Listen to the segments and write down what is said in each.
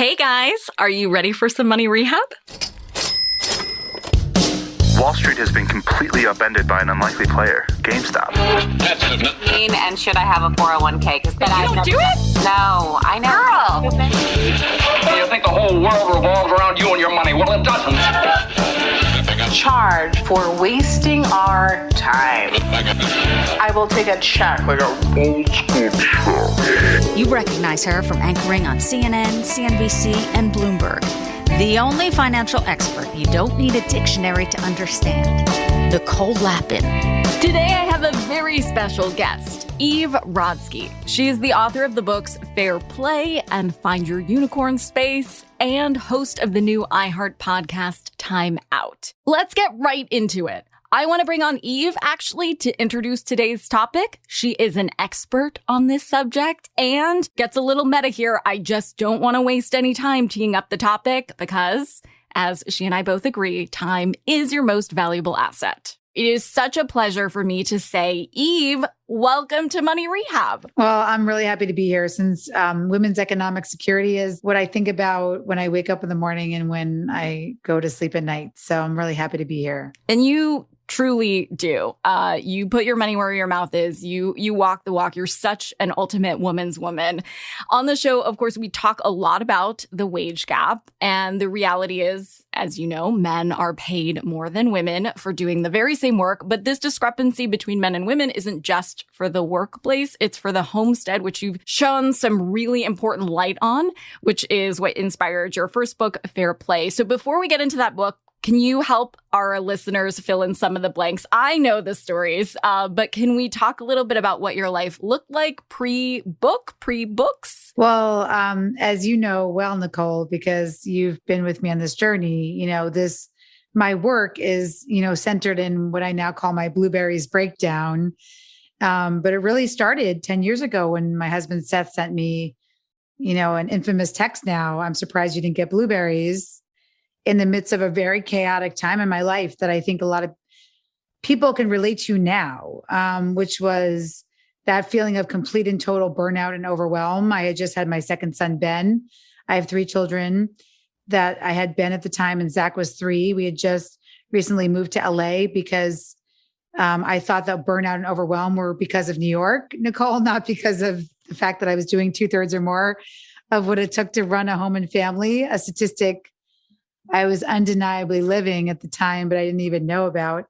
Hey guys, are you ready for some money rehab? Wall Street has been completely upended by an unlikely player, GameStop. And should I have a 401k? Because You don't do it? No, I know. Girl! You think the whole world revolves around you and your money? Well, it doesn't. Charge for wasting our time. I will take a check. Like a old school check. You recognize her from anchoring on CNN, CNBC, and Bloomberg. The only financial expert you don't need a dictionary to understand. Nicole Lapin. Today I have a very special guest, Eve Rodsky. She is the author of the books Fair Play and Find Your Unicorn Space, and host of the new iHeart podcast, Time Out. Let's get right into it. I want to bring on Eve, actually, to introduce today's topic. She is an expert on this subject and gets a little meta here. I just don't want to waste any time teeing up the topic because, as she and I both agree, time is your most valuable asset. It is such a pleasure for me to say, Eve, welcome to Money Rehab. Well, I'm really happy to be here since women's economic security is what I think about when I wake up in the morning and when I go to sleep at night. So I'm really happy to be here. And you truly do. You put your money where your mouth is. You walk the walk. You're such an ultimate woman's woman. On the show, of course, we talk a lot about the wage gap. And the reality is, as you know, men are paid more than women for doing the very same work. But this discrepancy between men and women isn't just for the workplace. It's for the homestead, which you've shown some really important light on, which is what inspired your first book, Fair Play. So before we get into that book, can you help our listeners fill in some of the blanks? I know the stories, but can we talk a little bit about what your life looked like pre-books? Well, as you know well, Nicole, because you've been with me on this journey, my work is, centered in what I now call my blueberries breakdown. But it really started 10 years ago when my husband Seth sent me, an infamous text now. I'm surprised you didn't get blueberries. In the midst of a very chaotic time in my life that I think a lot of people can relate to now, which was that feeling of complete and total burnout and overwhelm. I had just had my second son, Ben. I have 3 children that I had Ben at the time, and Zach was 3. We had just recently moved to LA because I thought that burnout and overwhelm were because of New York, Nicole, not because of the fact that I was doing 2/3 or more of what it took to run a home and family, a statistic I was undeniably living at the time, but I didn't even know about.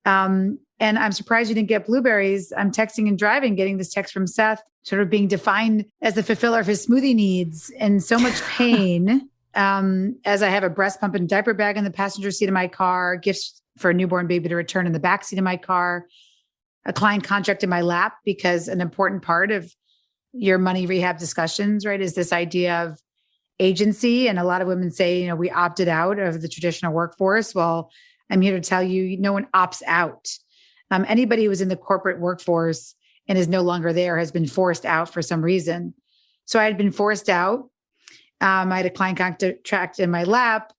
And I'm surprised you didn't get blueberries. I'm texting and driving, getting this text from Seth, sort of being defined as the fulfiller of his smoothie needs, and so much pain as I have a breast pump and diaper bag in the passenger seat of my car, gifts for a newborn baby to return in the backseat of my car, a client contract in my lap, because an important part of your money rehab discussions, right, is this idea of agency. And a lot of women say, we opted out of the traditional workforce. Well, I'm here to tell you, no one opts out. Anybody who was in the corporate workforce and is no longer there has been forced out for some reason. So I had been forced out. I had a client contract in my lap,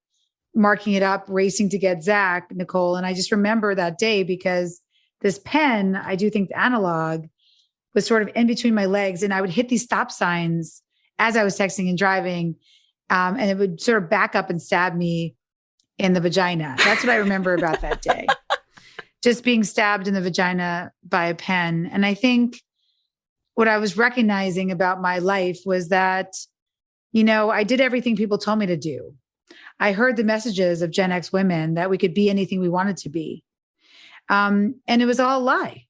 marking it up, racing to get Zach, Nicole. And I just remember that day because this pen, I do think the analog, was sort of in between my legs, and I would hit these stop signs as I was texting and driving, and it would sort of back up and stab me in the vagina. That's what I remember about that day. Just being stabbed in the vagina by a pen. And I think what I was recognizing about my life was that, I did everything people told me to do. I heard the messages of Gen X women that we could be anything we wanted to be. And it was all a lie.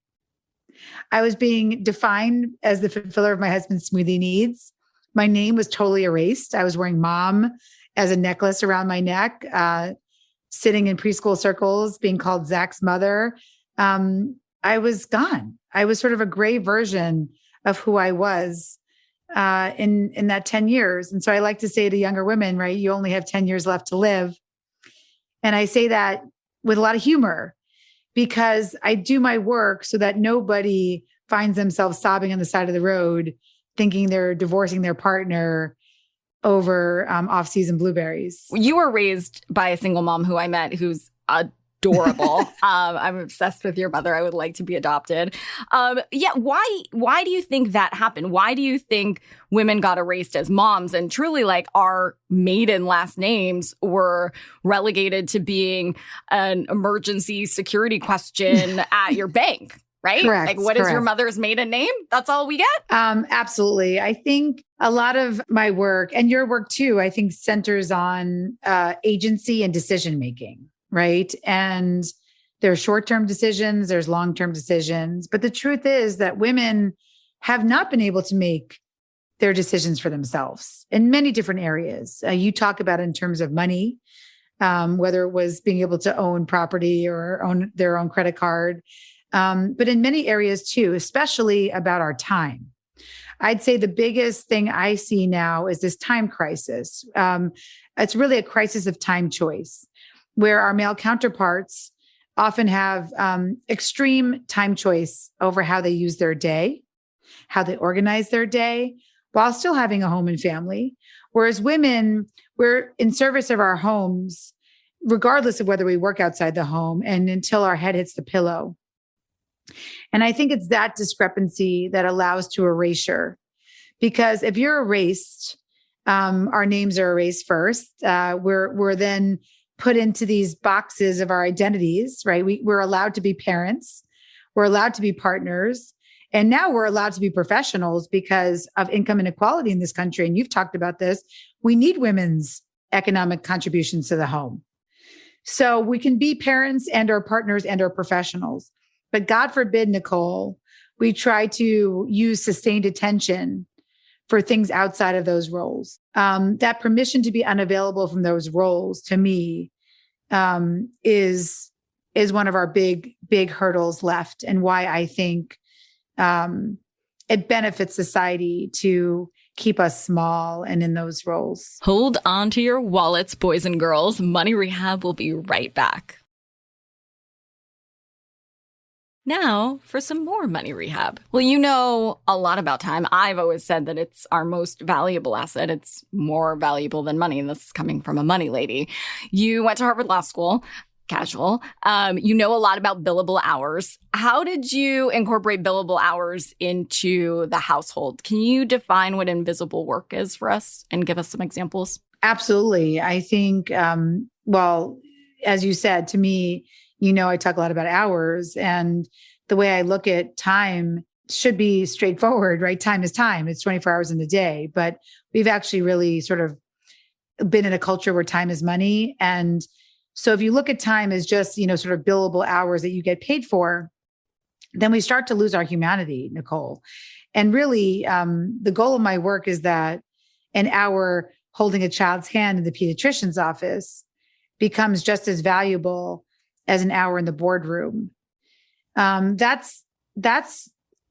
I was being defined as the fulfiller of my husband's smoothie needs. My name was totally erased. I was wearing mom as a necklace around my neck, sitting in preschool circles, being called Zach's mother. I was gone. I was sort of a gray version of who I was in that 10 years. And so I like to say to younger women, right, you only have 10 years left to live. And I say that with a lot of humor because I do my work so that nobody finds themselves sobbing on the side of the road, thinking they're divorcing their partner over off-season blueberries. You were raised by a single mom who I met, who's a adorable. I'm obsessed with your mother. I would like to be adopted. Why do you think that happened? Why do you think women got erased as moms and truly like our maiden last names were relegated to being an emergency security question at your bank? Right? Correct. Like, what is your mother's maiden name? That's all we get? Absolutely. I think a lot of my work and your work too, I think centers on agency and decision making, right? And there's short-term decisions, there's long-term decisions. But the truth is that women have not been able to make their decisions for themselves in many different areas. You talk about it in terms of money, whether it was being able to own property or own their own credit card. But in many areas too, especially about our time. I'd say the biggest thing I see now is this time crisis. It's really a crisis of time choice, where our male counterparts often have extreme time choice over how they use their day, how they organize their day, while still having a home and family. Whereas women, we're in service of our homes, regardless of whether we work outside the home and until our head hits the pillow. And I think it's that discrepancy that allows to erasure. Because if you're erased, our names are erased first. We're then put into these boxes of our identities, right? We're allowed to be parents. We're allowed to be partners. And now we're allowed to be professionals because of income inequality in this country. And you've talked about this. We need women's economic contributions to the home. So we can be parents and our partners and our professionals. But God forbid, Nicole, we try to use sustained attention for things outside of those roles. That permission to be unavailable from those roles, to me, is one of our big hurdles left, and why I think it benefits society to keep us small and in those roles. Hold on to your wallets, boys and girls. Money Rehab will be right back. Now for some more money rehab. Well, you know a lot about time. I've always said that it's our most valuable asset. It's more valuable than money. And this is coming from a money lady. You went to Harvard Law School, casual. You know a lot about billable hours. How did you incorporate billable hours into the household? Can you define what invisible work is for us and give us some examples? Absolutely. I think, well, as you said to me, you know, I talk a lot about hours, and the way I look at time should be straightforward, right? Time is time. It's 24 hours in a day, but we've actually really sort of been in a culture where time is money. And so if you look at time as just, you know, sort of billable hours that you get paid for, then we start to lose our humanity, Nicole. And really, the goal of my work is that an hour holding a child's hand in the pediatrician's office becomes just as valuable as an hour in the boardroom. That's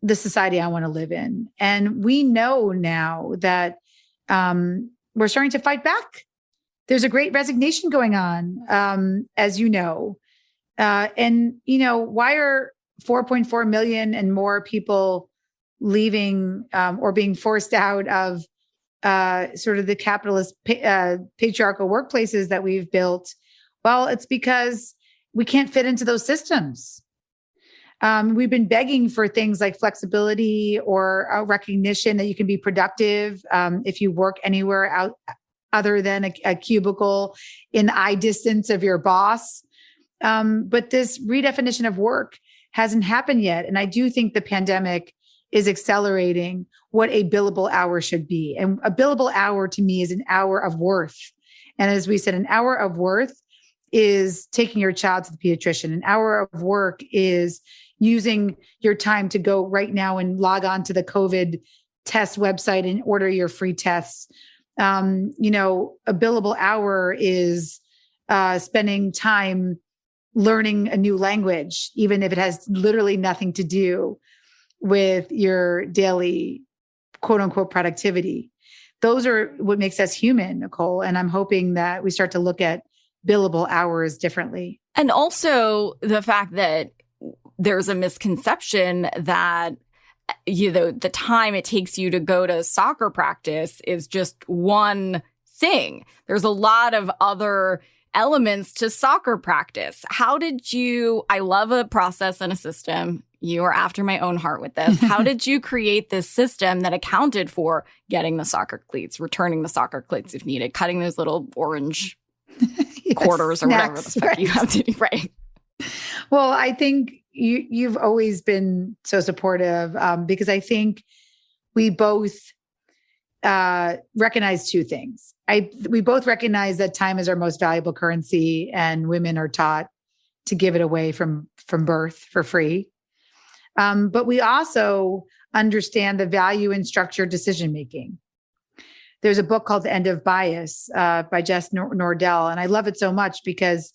the society I want to live in. And we know now that we're starting to fight back. There's a great resignation going on, as you know. And, you know, why are 4.4 million and more people leaving or being forced out of sort of the capitalist patriarchal workplaces that we've built? Well, it's because we can't fit into those systems. We've been begging for things like flexibility or a recognition that you can be productive if you work anywhere out other than a cubicle in eye distance of your boss. But this redefinition of work hasn't happened yet. And I do think the pandemic is accelerating what a billable hour should be. And a billable hour to me is an hour of worth. And as we said, an hour of worth is taking your child to the pediatrician. An hour of work is using your time to go right now and log on to the COVID test website and order your free tests. You know, a billable hour is spending time learning a new language, even if it has literally nothing to do with your daily quote unquote productivity. Those are what makes us human, Nicole. And I'm hoping that we start to look at billable hours differently. And also the fact that there's a misconception that, you know, the time it takes you to go to soccer practice is just one thing. There's a lot of other elements to soccer practice. How did you, I love a process and a system. You are after my own heart with this. How did you create this system that accounted for getting the soccer cleats, returning the soccer cleats if needed, cutting those little orange quarters or whatever the fuck you have to do, right? Well, I think you've always been so supportive because I think we both recognize two things. We both recognize that time is our most valuable currency, and women are taught to give it away from birth for free. But we also understand the value in structured decision making. There's a book called The End of Bias by Jess Nordell, and I love it so much because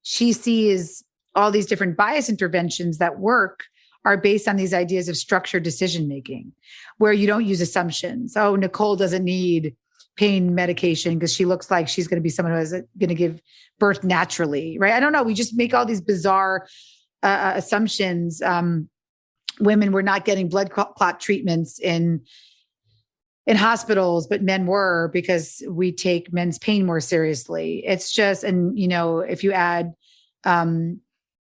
she sees all these different bias interventions that work are based on these ideas of structured decision making, where you don't use assumptions. Oh, Nicole doesn't need pain medication because she looks like she's going to be someone who is going to give birth naturally, right? I don't know. We just make all these bizarre assumptions. Women were not getting blood clot treatments in hospitals, but men were, because we take men's pain more seriously. It's just, and if you add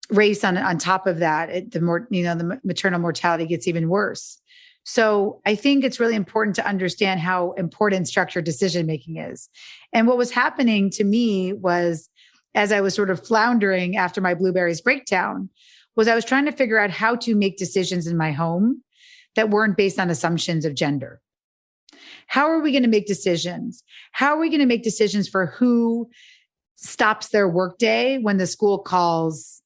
race on top of that, the more, the maternal mortality gets even worse. So I think it's really important to understand how important structured decision-making is. And what was happening to me was, as I was sort of floundering after my blueberries breakdown, was I was trying to figure out how to make decisions in my home that weren't based on assumptions of gender. How are we going to make decisions? How are we going to make decisions for who stops their workday when the school calls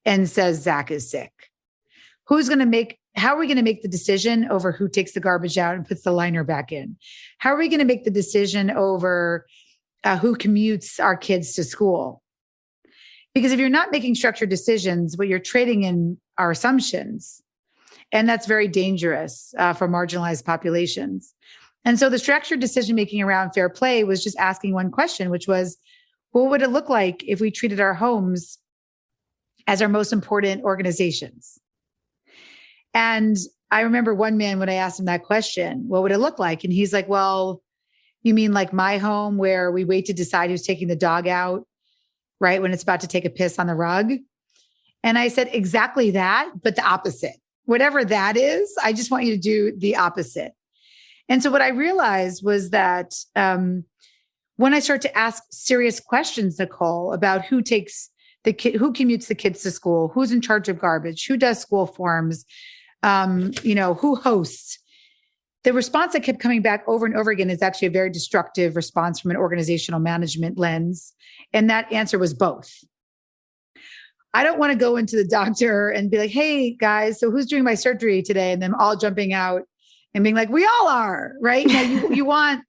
and says Zach is sick? How are we going to make the decision over who takes the garbage out and puts the liner back in? How are we going to make the decision over who commutes our kids to school? Because if you're not making structured decisions, what you're trading in are assumptions. And that's very dangerous for marginalized populations. And so the structured decision-making around fair play was just asking one question, which was, what would it look like if we treated our homes as our most important organizations? And I remember one man, when I asked him that question, what would it look like? And he's like, well, you mean like my home, where we wait to decide who's taking the dog out, right, when it's about to take a piss on the rug? And I said, exactly that, but the opposite. Whatever that is, I just want you to do the opposite. And so what I realized was that when I start to ask serious questions, Nicole, about who takes the kid, who commutes the kids to school, who's in charge of garbage, who does school forms, who hosts, the response that kept coming back over and over again is actually a very destructive response from an organizational management lens. And that answer was both. I don't want to go into the doctor and be like, hey guys, so who's doing my surgery today? And them all jumping out and being like, we all are, right? You want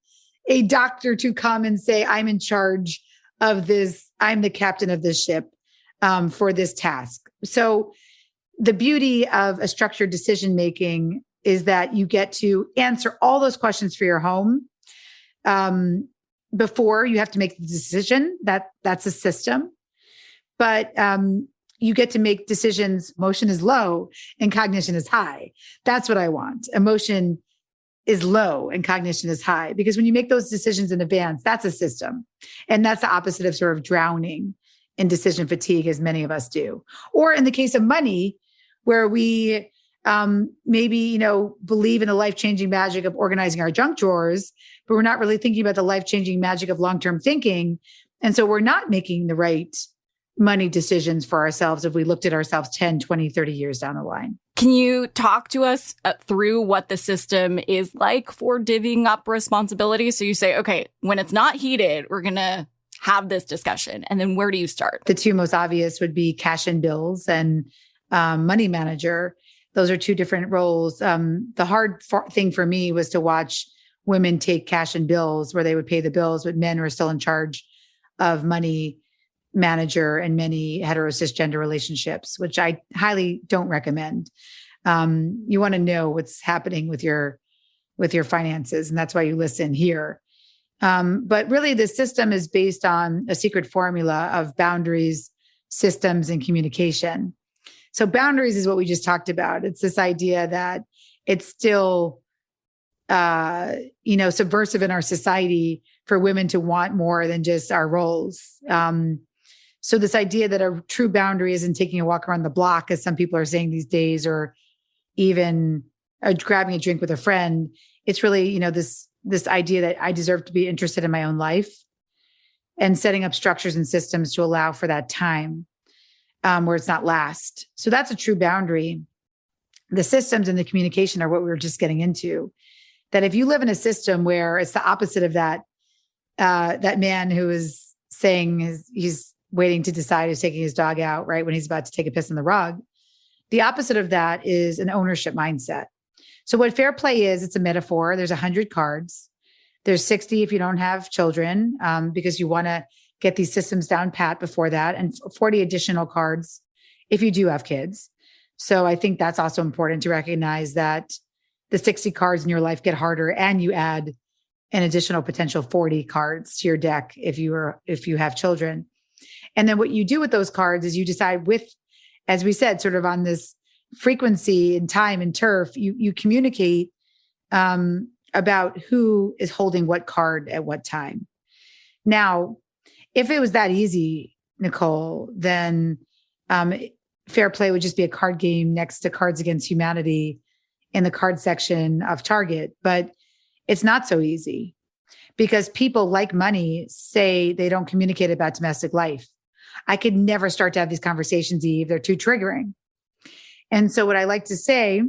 a doctor to come and say, I'm in charge of this. I'm the captain of this ship for this task. So the beauty of a structured decision-making is that you get to answer all those questions for your home before you have to make the decision. That's a system. But you get to make decisions. Emotion is low and cognition is high. That's what I want. Emotion is low and cognition is high, because when you make those decisions in advance, that's a system. And that's the opposite of sort of drowning in decision fatigue, as many of us do. Or in the case of money, where we maybe, believe in the life-changing magic of organizing our junk drawers, but we're not really thinking about the life-changing magic of long-term thinking. And so we're not making the right money decisions for ourselves if we looked at ourselves 10, 20, 30 years down the line. Can you talk to us through what the system is like for divvying up responsibility? So you say, okay, when it's not heated, we're going to have this discussion. And then where do you start? The two most obvious would be cash and bills and money manager. Those are two different roles. The hard thing for me was to watch women take cash and bills, where they would pay the bills, but men were still in charge of money manager in many hetero-cisgender relationships, which I highly don't recommend. You want to know what's happening with your finances, and that's why you listen here. But really, the system is based on a secret formula of boundaries, systems, and communication. So boundaries is what we just talked about. It's this idea that it's still, subversive in our society for women to want more than just our roles. So this idea that a true boundary isn't taking a walk around the block, as some people are saying these days, or even grabbing a drink with a friend, it's really, this idea that I deserve to be interested in my own life, and setting up structures and systems to allow for that time where it's not last. So that's a true boundary. The systems and the communication are what we were just getting into. That if you live in a system where it's the opposite of that, that man who is saying he's waiting to decide who's taking his dog out, right, when he's about to take a piss in the rug, the opposite of that is an ownership mindset. So what fair play is, it's a metaphor. There's 100 cards. There's 60 if you don't have children, because you want to get these systems down pat before that, and 40 additional cards if you do have kids. So I think that's also important to recognize that the 60 cards in your life get harder, and you add an additional potential 40 cards to your deck if you have children. And then what you do with those cards is you decide with, as we said, sort of on this frequency and time and turf, you communicate about who is holding what card at what time. Now, if it was that easy, Nicole, then fair play would just be a card game next to Cards Against Humanity in the card section of Target. But it's not so easy, because people like money say they don't communicate about domestic life. I could never start to have these conversations, Eve. They're too triggering. And so what I like to say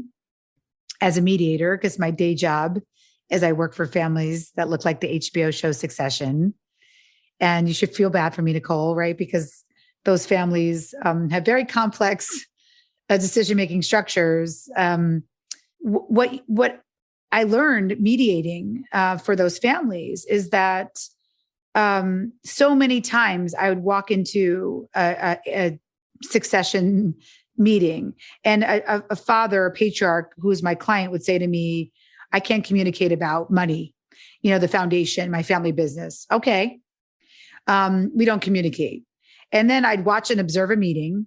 as a mediator, because my day job is I work for families that look like the HBO show Succession. And you should feel bad for me, Nicole, right? Because those families have very complex decision-making structures. What I learned mediating for those families is that so many times I would walk into a succession meeting, and a father, a patriarch who is my client, would say to me, I can't communicate about money, the foundation, my family business. Okay. We don't communicate. And then I'd watch and observe a meeting.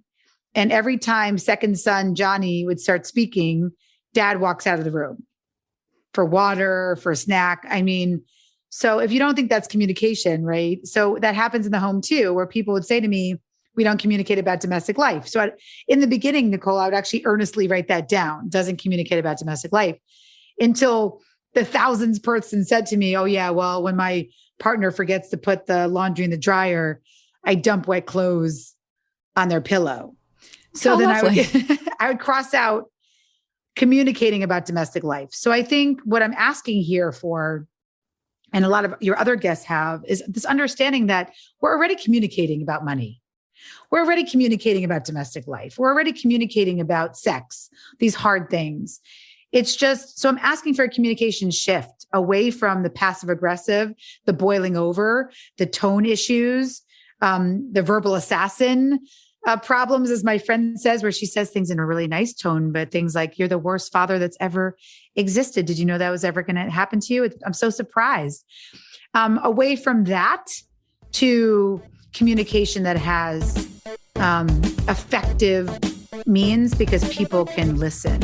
And every time second son, Johnny, would start speaking, dad walks out of the room for water, for a snack. I mean, so if you don't think that's communication, right? So that happens in the home too, where people would say to me, we don't communicate about domestic life. So in the beginning, Nicole, I would actually earnestly write that down. Doesn't communicate about domestic life, until the thousandth person said to me, oh yeah, well, when my partner forgets to put the laundry in the dryer, I dump wet clothes on their pillow. So then I would cross out communicating about domestic life. So I think what I'm asking here for, and a lot of your other guests have, is this understanding that we're already communicating about money. We're already communicating about domestic life. We're already communicating about sex, these hard things. It's just, so I'm asking for a communication shift away from the passive aggressive, the boiling over, the tone issues, the verbal assassin problems, as my friend says, where she says things in a really nice tone, but things like, you're the worst father that's ever existed. Did you know that was ever going to happen to you? I'm so surprised. Away from that to communication that has effective means, because people can listen.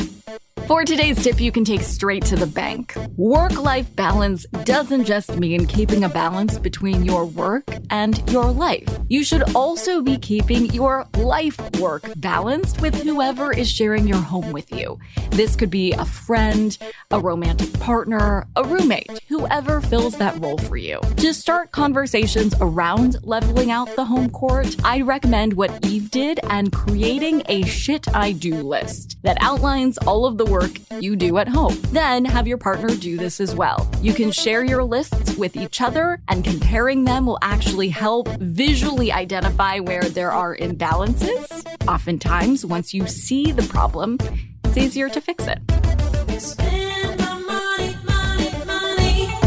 For today's tip you can take straight to the bank. Work-life balance doesn't just mean keeping a balance between your work and your life. You should also be keeping your life-work balanced with whoever is sharing your home with you. This could be a friend, a romantic partner, a roommate, whoever fills that role for you. To start conversations around leveling out the home court, I recommend what Eve did and creating a shit I do list that outlines all of the work you do at home. Then have your partner do this as well. You can share your lists with each other, and comparing them will actually help visually identify where there are imbalances. Oftentimes, once you see the problem, it's easier to fix it.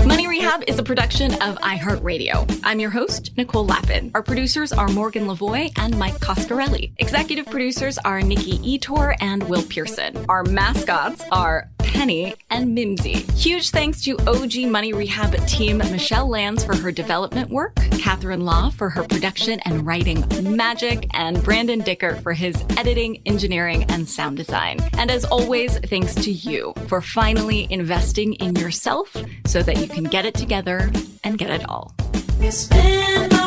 Money Rehab is a production of iHeartRadio. I'm your host, Nicole Lappin. Our producers are Morgan Lavoie and Mike Coscarelli. Executive producers are Nikki Etor and Will Pearson. Our mascots are Penny, and Mimsy. Huge thanks to OG Money Rehab team Michelle Lands for her development work, Catherine Law for her production and writing magic, and Brandon Dicker for his editing, engineering, and sound design. And as always, thanks to you for finally investing in yourself so that you can get it together and get it all. You spend